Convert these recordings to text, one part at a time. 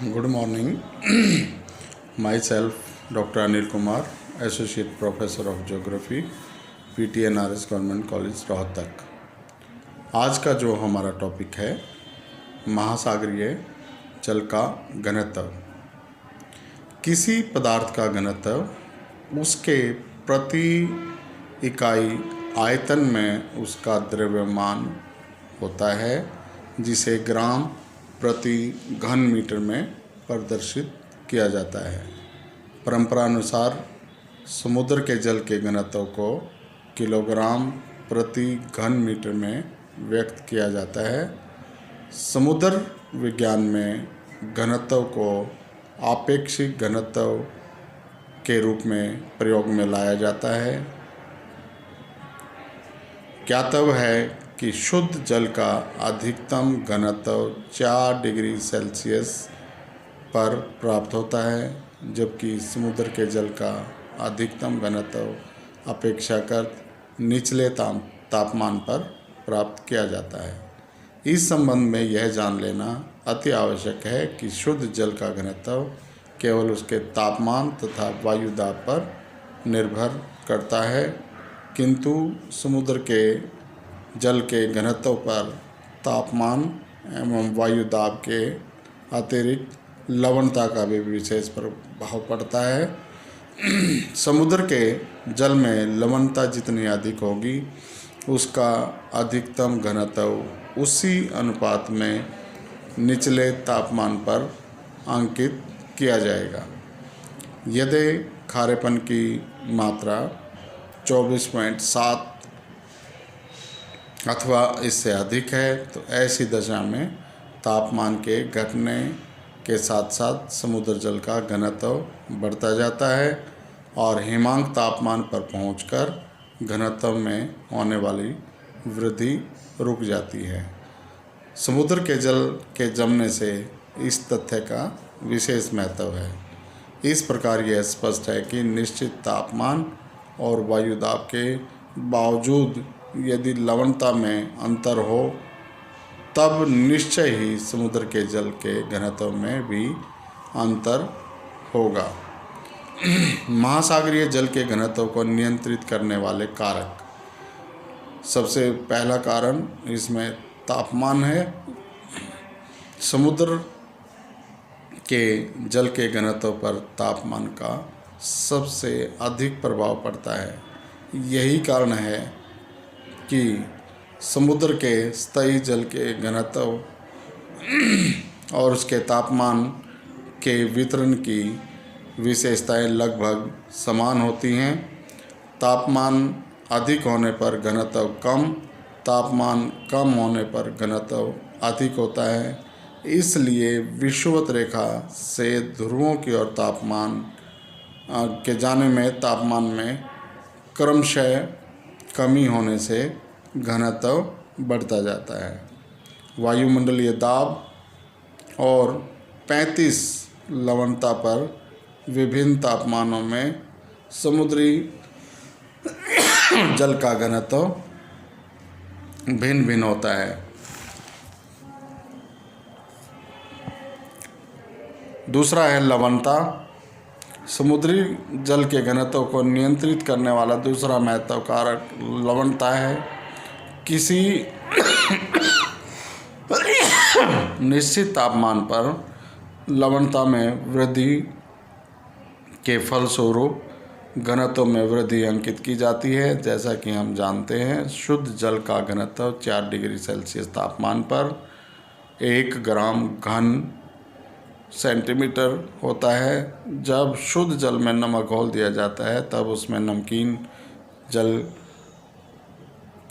Good morning. Myself, Dr. Anil Kumar, Associate Professor of Geography, PTNRS Government College, Rohtak. आज का जो हमारा topic है महासागरीय जल का घनत्व। किसी पदार्थ का घनत्व उसके प्रति इकाई आयतन में उसका द्रव्यमान होता है, जिसे ग्राम प्रति घन मीटर में प्रदर्शित किया जाता है। परंपरानुसार समुद्र के जल के घनत्व को किलोग्राम प्रति घन मीटर में व्यक्त किया जाता है। समुद्र विज्ञान में घनत्व को आपेक्षिक घनत्व के रूप में प्रयोग में लाया जाता है। ज्ञातव्य है कि शुद्ध जल का अधिकतम घनत्व 4 डिग्री सेल्सियस पर प्राप्त होता है, जबकि समुद्र के जल का अधिकतम घनत्व अपेक्षाकृत निचले तापमान पर प्राप्त किया जाता है। इस संबंध में यह जान लेना अति आवश्यक है कि शुद्ध जल का घनत्व केवल उसके तापमान तथा वायु दाब पर निर्भर करता है, किंतु समुद्र के जल के घनत्व पर तापमान एवं वायु दाब के अतिरिक्त लवणता का भी विशेष प्रभाव पड़ता है। समुद्र के जल में लवणता जितनी अधिक होगी, उसका अधिकतम घनत्व उसी अनुपात में निचले तापमान पर अंकित किया जाएगा। यदि खारेपन की मात्रा 24.7 अथवा इससे अधिक है, तो ऐसी दशा में तापमान के घटने के साथ साथ समुद्र जल का घनत्व बढ़ता जाता है और हिमांक तापमान पर पहुंचकर घनत्व में होने वाली वृद्धि रुक जाती है। समुद्र के जल के जमने से इस तथ्य का विशेष महत्व है। इस प्रकार यह स्पष्ट है कि निश्चित तापमान और वायु दाब के बावजूद यदि लवणता में अंतर हो, तब निश्चय ही समुद्र के जल के घनत्व में भी अंतर होगा। महासागरीय जल के घनत्व को नियंत्रित करने वाले कारक, सबसे पहला कारण इसमें तापमान है। समुद्र के जल के घनत्व पर तापमान का सबसे अधिक प्रभाव पड़ता है। यही कारण है कि समुद्र के स्थायी जल के घनत्व और उसके तापमान के वितरण की विशेषताएं लगभग समान होती हैं। तापमान अधिक होने पर घनत्व कम, तापमान कम होने पर घनत्व अधिक होता है। इसलिए विषुवत रेखा से ध्रुवों की ओर तापमान के जाने में तापमान में क्रमशः कमी होने से घनत्व बढ़ता जाता है। वायुमंडलीय दाब और 35 लवणता पर विभिन्न तापमानों में समुद्री जल का घनत्व भिन्न भिन्न होता है। दूसरा है लवणता। समुद्री जल के घनत्व को नियंत्रित करने वाला दूसरा महत्व कारक लवणता है। किसी निश्चित तापमान पर लवणता में वृद्धि के फलस्वरूप घनत्व में वृद्धि अंकित की जाती है। जैसा कि हम जानते हैं, शुद्ध जल का घनत्व 4 डिग्री सेल्सियस तापमान पर 1 ग्राम घन सेंटीमीटर होता है। जब शुद्ध जल में नमक घोल दिया जाता है, तब उसमें नमकीन जल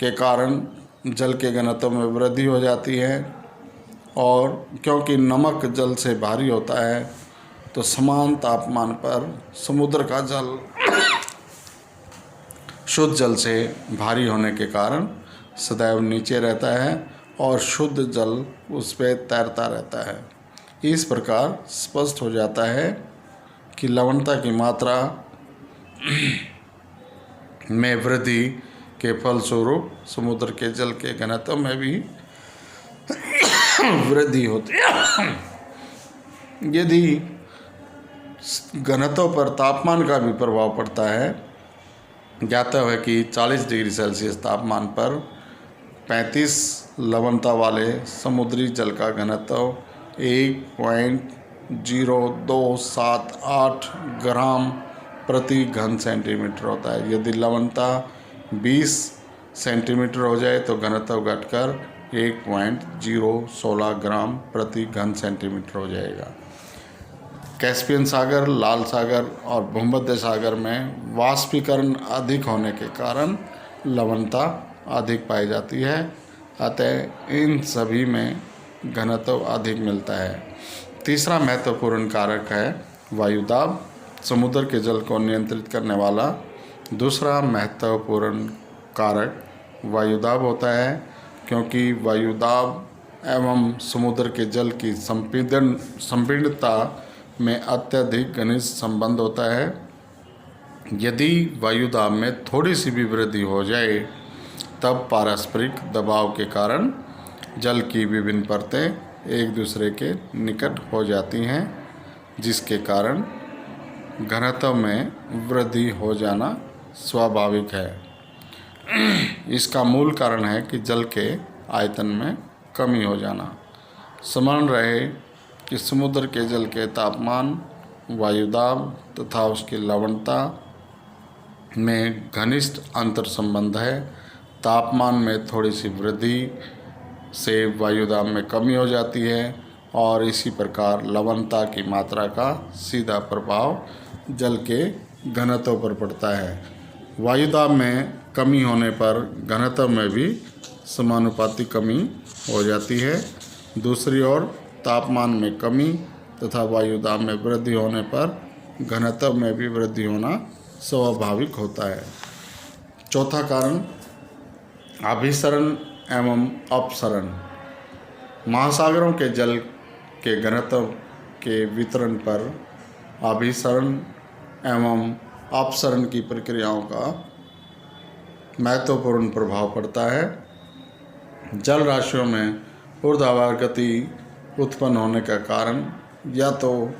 के कारण जल के घनत्व में वृद्धि हो जाती है, और क्योंकि नमक जल से भारी होता है, तो समान तापमान पर समुद्र का जल शुद्ध जल से भारी होने के कारण सदैव नीचे रहता है और शुद्ध जल उस पर तैरता रहता है। इस प्रकार स्पष्ट हो जाता है कि लवणता की मात्रा में वृद्धि के फलस्वरूप समुद्र के जल के घनत्व में भी वृद्धि होती है। यदि घनत्व पर तापमान का भी प्रभाव पड़ता है, ज्ञातव्य है कि 40 डिग्री सेल्सियस तापमान पर 35 लवणता वाले समुद्री जल का घनत्व 1.0278 ग्राम प्रति घन सेंटीमीटर होता है। यदि लवणता 20 सेंटीमीटर हो जाए तो घनत्व घटकर 1.016 ग्राम प्रति घन सेंटीमीटर हो जाएगा। कैस्पियन सागर, लाल सागर और भूमध्य सागर में वाष्पीकरण अधिक होने के कारण लवणता अधिक पाई जाती है, अतः इन सभी में घनत्व अधिक मिलता है। तीसरा महत्वपूर्ण कारक है वायुदाब, समुद्र के जल को नियंत्रित करने वाला दूसरा महत्वपूर्ण कारक वायुदाब होता है, क्योंकि वायुदाब एवं समुद्र के जल की संपीड़नता में अत्यधिक घनिष्ठ संबंध होता है। यदि वायुदाब में थोड़ी सी भी वृद्धि हो जाए तब पारस्परिक दबाव के कारण जल की विभिन्न परतें एक दूसरे के निकट हो जाती हैं, जिसके कारण घनत्व में वृद्धि हो जाना स्वाभाविक है। इसका मूल कारण है कि जल के आयतन में कमी हो जाना। स्मरण रहे कि समुद्र के जल के तापमान, वायुदाब तथा उसकी लवणता में घनिष्ठ अंतर संबंध है। तापमान में थोड़ी सी वृद्धि से वायुदाब में कमी हो जाती है और इसी प्रकार लवणता की मात्रा का सीधा प्रभाव जल के घनत्व पर पड़ता है। वायुदाब में कमी होने पर घनत्व में भी समानुपाती कमी हो जाती है। दूसरी ओर तापमान में कमी तथा वायुदाब में वृद्धि होने पर घनत्व में भी वृद्धि होना स्वाभाविक होता है। चौथा कारण अभिसरण एवं अपसरण। महासागरों के जल के घनत्व के वितरण पर अभिसरण एवं अपसरण की प्रक्रियाओं का महत्वपूर्ण प्रभाव पड़ता है। जल राशियों में ऊर्ध्वाधर गति उत्पन्न होने का कारण या तो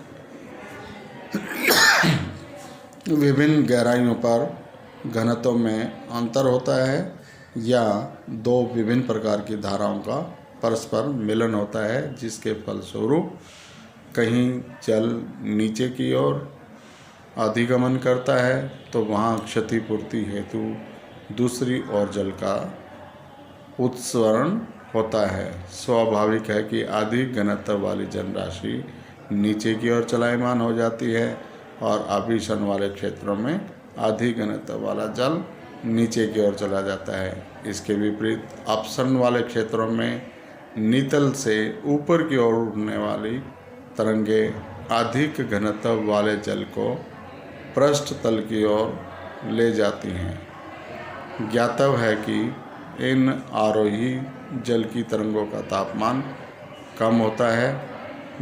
विभिन्न गहराइयों पर घनत्व में अंतर होता है या दो विभिन्न प्रकार की धाराओं का परस्पर मिलन होता है, जिसके फलस्वरूप कहीं जल नीचे की ओर अधिगमन करता है तो वहाँ क्षतिपूर्ति हेतु दूसरी ओर जल का उत्सरण होता है। स्वाभाविक है कि अधिक घनत्व वाली जल राशि नीचे की ओर चलायमान हो जाती है और अभिसरण वाले क्षेत्रों में अधिक घनत्व वाला जल नीचे की ओर चला जाता है। इसके विपरीत अपसरण वाले क्षेत्रों में नितल से ऊपर की ओर उड़ने वाली तरंगें अधिक घनत्व वाले जल को पृष्ठ तल की ओर ले जाती हैं। ज्ञातव्य है कि इन आरोही जल की तरंगों का तापमान कम होता है,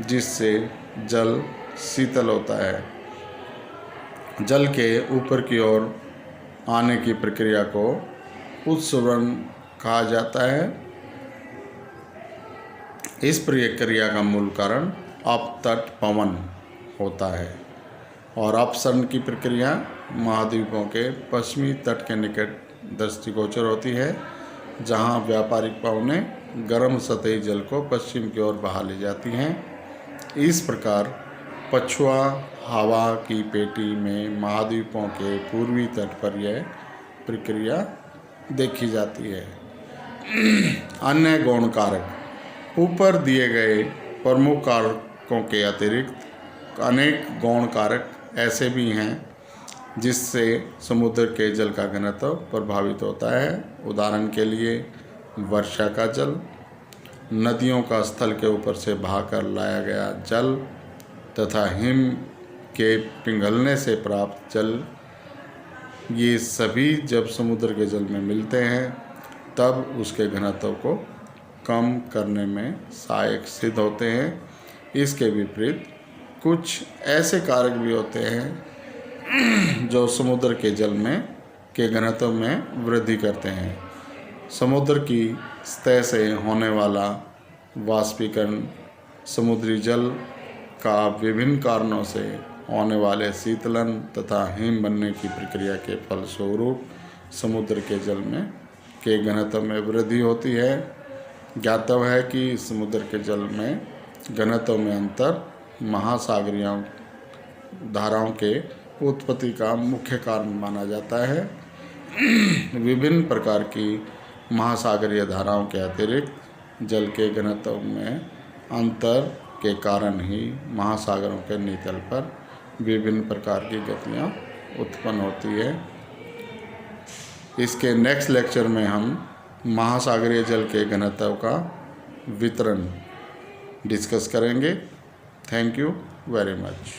जिससे जल शीतल होता है। जल के ऊपर की ओर आने की प्रक्रिया को उत्सरण कहा जाता है। इस प्रक्रिया का मूल कारण अपतट पवन होता है और अपसरण की प्रक्रिया महाद्वीपों के पश्चिमी तट के निकट दृष्टिगोचर होती है, जहां व्यापारिक पवनें गर्म सतही जल को पश्चिम की ओर बहा ले जाती हैं। इस प्रकार पछुआ हवा की पेटी में महाद्वीपों के पूर्वी तट पर यह प्रक्रिया देखी जाती है। अन्य गौण कारक। ऊपर दिए गए प्रमुख कारकों के अतिरिक्त अनेक गौण कारक ऐसे भी हैं जिससे समुद्र के जल का घनत्व प्रभावित होता है। उदाहरण के लिए वर्षा का जल, नदियों का स्थल के ऊपर से बहाकर लाया गया जल तथा हिम के पिघलने से प्राप्त जल, ये सभी जब समुद्र के जल में मिलते हैं तब उसके घनत्व को कम करने में सहायक सिद्ध होते हैं। इसके विपरीत कुछ ऐसे कारक भी होते हैं जो समुद्र के जल में के घनत्व में वृद्धि करते हैं। समुद्र की सतह से होने वाला वाष्पीकरण समुद्री जल का विभिन्न कारणों से होने वाले शीतलन तथा हिम बनने की प्रक्रिया के फलस्वरूप समुद्र के जल में के घनत्व में वृद्धि होती है। ज्ञातव्य है कि समुद्र के जल में घनत्व में अंतर महासागरीय धाराओं के उत्पत्ति का मुख्य कारण माना जाता है। विभिन्न प्रकार की महासागरीय धाराओं के अतिरिक्त जल के घनत्व में अंतर के कारण ही महासागरों के नितल पर विभिन्न प्रकार की गतियाँ उत्पन्न होती है। इसके नेक्स्ट लेक्चर में हम महासागरीय जल के घनत्व का वितरण डिस्कस करेंगे। Thank you very much.